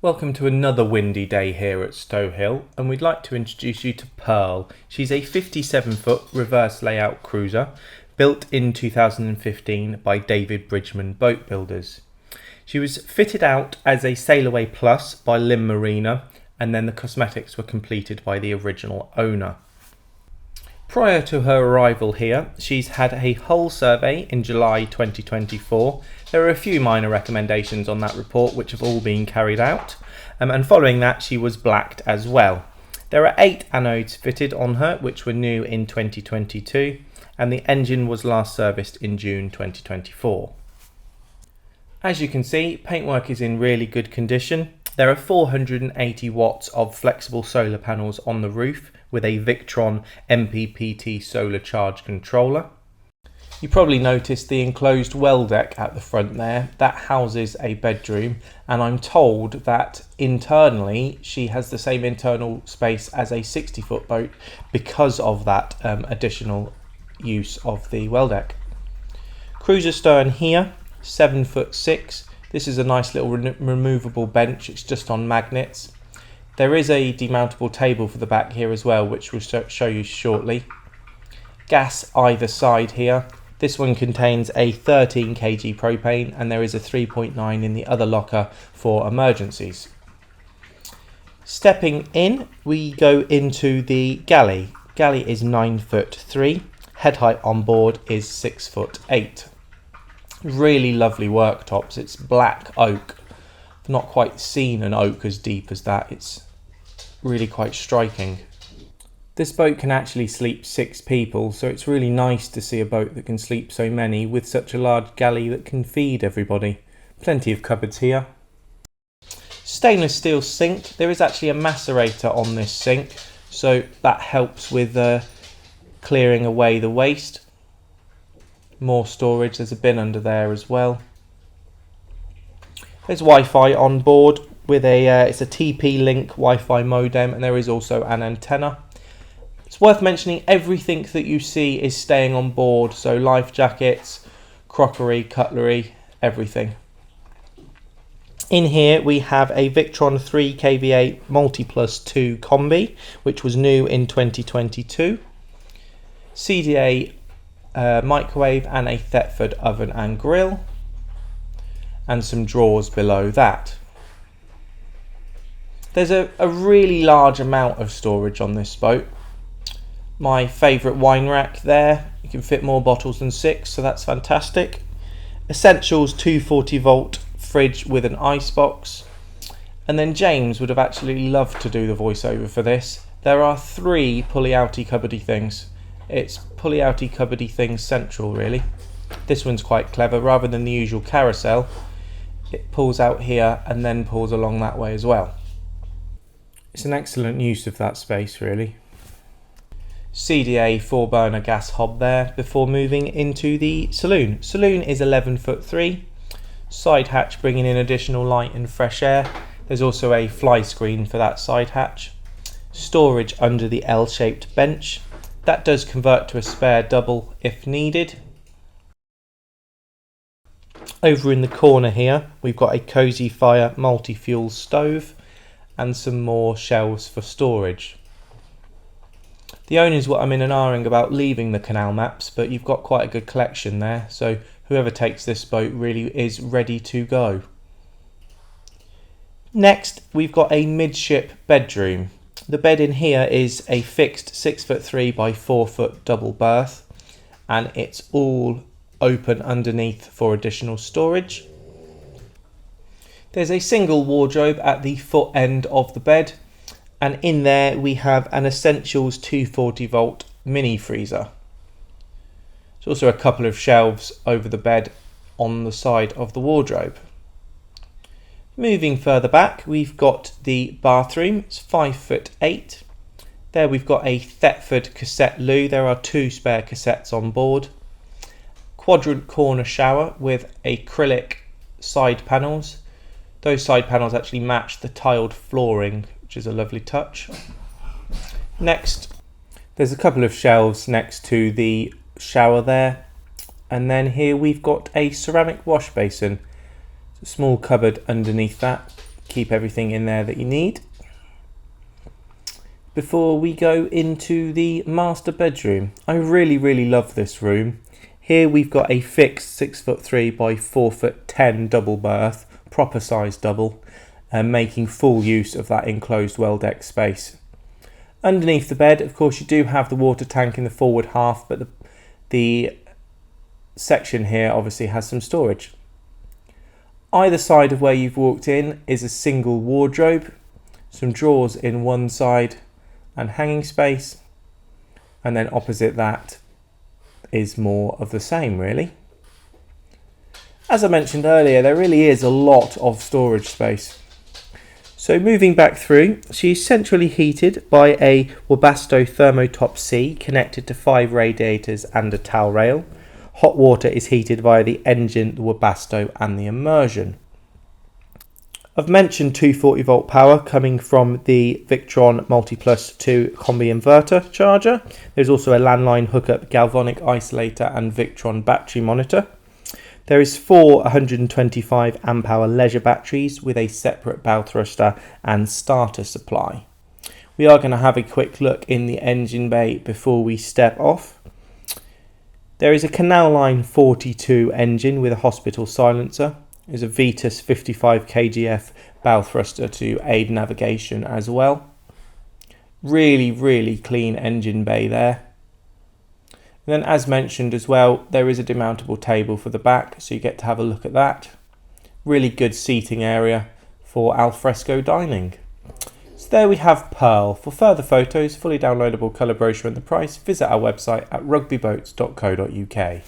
Welcome to another windy day here at Stow Hill, and we'd like to introduce you to Pearl. She's a 57-foot reverse layout cruiser built in 2015 by David Bridgeman boat builders. She was fitted out as a Sail Away Plus by Lymm Marina, and then the cosmetics were completed by the original owner. Prior to her arrival here, she's had a hull survey in July 2024. There are a few minor recommendations on that report which have all been carried out, and following that she was blacked as well. There are 8 anodes fitted on her which were new in 2022, and the engine was last serviced in June 2024. As you can see, paintwork is in really good condition. There are 480 watts of flexible solar panels on the roof with a Victron MPPT solar charge controller. You probably noticed the enclosed well deck at the front there. That houses a bedroom, and I'm told that internally she has the same internal space as a 60-foot boat because of that additional use of the well deck. Cruiser stern here, 7'6". This is a nice little removable bench. It's just on magnets. There is a demountable table for the back here as well, which we'll show you shortly. Gas either side here. This one contains a 13 kg propane, and there is a 3.9 in the other locker for emergencies. Stepping in, we go into the Galley. Galley is 9'3". Head height on board is 6'8". Really lovely worktops. It's black oak. I've not quite seen an oak as deep as that. It's really quite striking. This boat can actually sleep 6 people, so it's really nice to see a boat that can sleep so many with such a large galley that can feed everybody. Plenty of cupboards here. Stainless steel sink. There is actually a macerator on this sink, so that helps with clearing away the waste. More storage. There's a bin under there as well. There's Wi-Fi on board with it's a TP-Link Wi-Fi modem, and there is also an antenna. It's worth mentioning everything that you see is staying on board, so life jackets, crockery, cutlery, everything. In here we have a Victron 3 kVA Multi-Plus 2 Combi, which was new in 2022. CDA microwave and a Thetford oven and grill, and some drawers below that. There's a really large amount of storage on this boat. My favourite wine rack there, you can fit more bottles than 6, so that's fantastic. Essentials 240 volt fridge with an ice box, and then James would have actually loved to do the voiceover for this. There are 3 pulley-outy cupboardy things. It's pulley-outy cupboardy things central really. This one's quite clever. Rather than the usual carousel, it pulls out here and then pulls along that way as well. It's an excellent use of that space really. CDA 4-burner gas hob there before moving into the saloon. Saloon is 11'3". Side hatch bringing in additional light and fresh air. There's also a fly screen for that side hatch. Storage under the L-shaped bench. That does convert to a spare double if needed. Over in the corner here, we've got a Cozy Fire multi-fuel stove and some more shelves for storage. The owners were umming and ahhing about leaving the canal maps, but you've got quite a good collection there, so whoever takes this boat really is ready to go. Next, we've got a midship bedroom. The bed in here is a fixed 6'3" by 4' double berth, and it's all open underneath for additional storage. There's a single wardrobe at the foot end of the bed, and in there we have an Essentials 240 volt mini freezer. There's also a couple of shelves over the bed on the side of the wardrobe. Moving further back, we've got the bathroom. It's 5'8". There we've got a Thetford cassette loo. There are 2 spare cassettes on board. Quadrant corner shower with acrylic side panels. Those side panels actually match the tiled flooring, which is a lovely touch. Next, there's a couple of shelves next to the shower there. And then here we've got a ceramic wash basin. A small cupboard underneath that. keep everything in there that you need. Before we go into the master bedroom, I really love this room. Here we've got a fixed 6'3" by 4'10" double berth, proper size double, and making full use of that enclosed well-deck space. Underneath the bed, of course, you do have the water tank in the forward half, but the section here obviously has some storage. Either side of where you've walked in is a single wardrobe, some drawers in one side and hanging space, and then opposite that is more of the same really. As I mentioned earlier, there really is a lot of storage space. So moving back through, she's centrally heated by a Webasto Thermotop C connected to 5 radiators and a towel rail. Hot water is heated via the engine, the Webasto and the immersion. I've mentioned 240 volt power coming from the Victron MultiPlus 2 combi inverter charger. There's also a landline hookup, galvanic isolator and Victron battery monitor. There is 4 125 amp hour leisure batteries with a separate bow thruster and starter supply. We are going to have a quick look in the engine bay before we step off. There is a Canal Line 42 engine with a hospital silencer. There's a Vetus 55 kgf bow thruster to aid navigation as well. Really clean engine bay there. And then as mentioned as well, there is a demountable table for the back, so you get to have a look at that. Really good seating area for alfresco dining. So there we have Pearl. For further photos, fully downloadable colour brochure and the price, visit our website at rugbyboats.co.uk.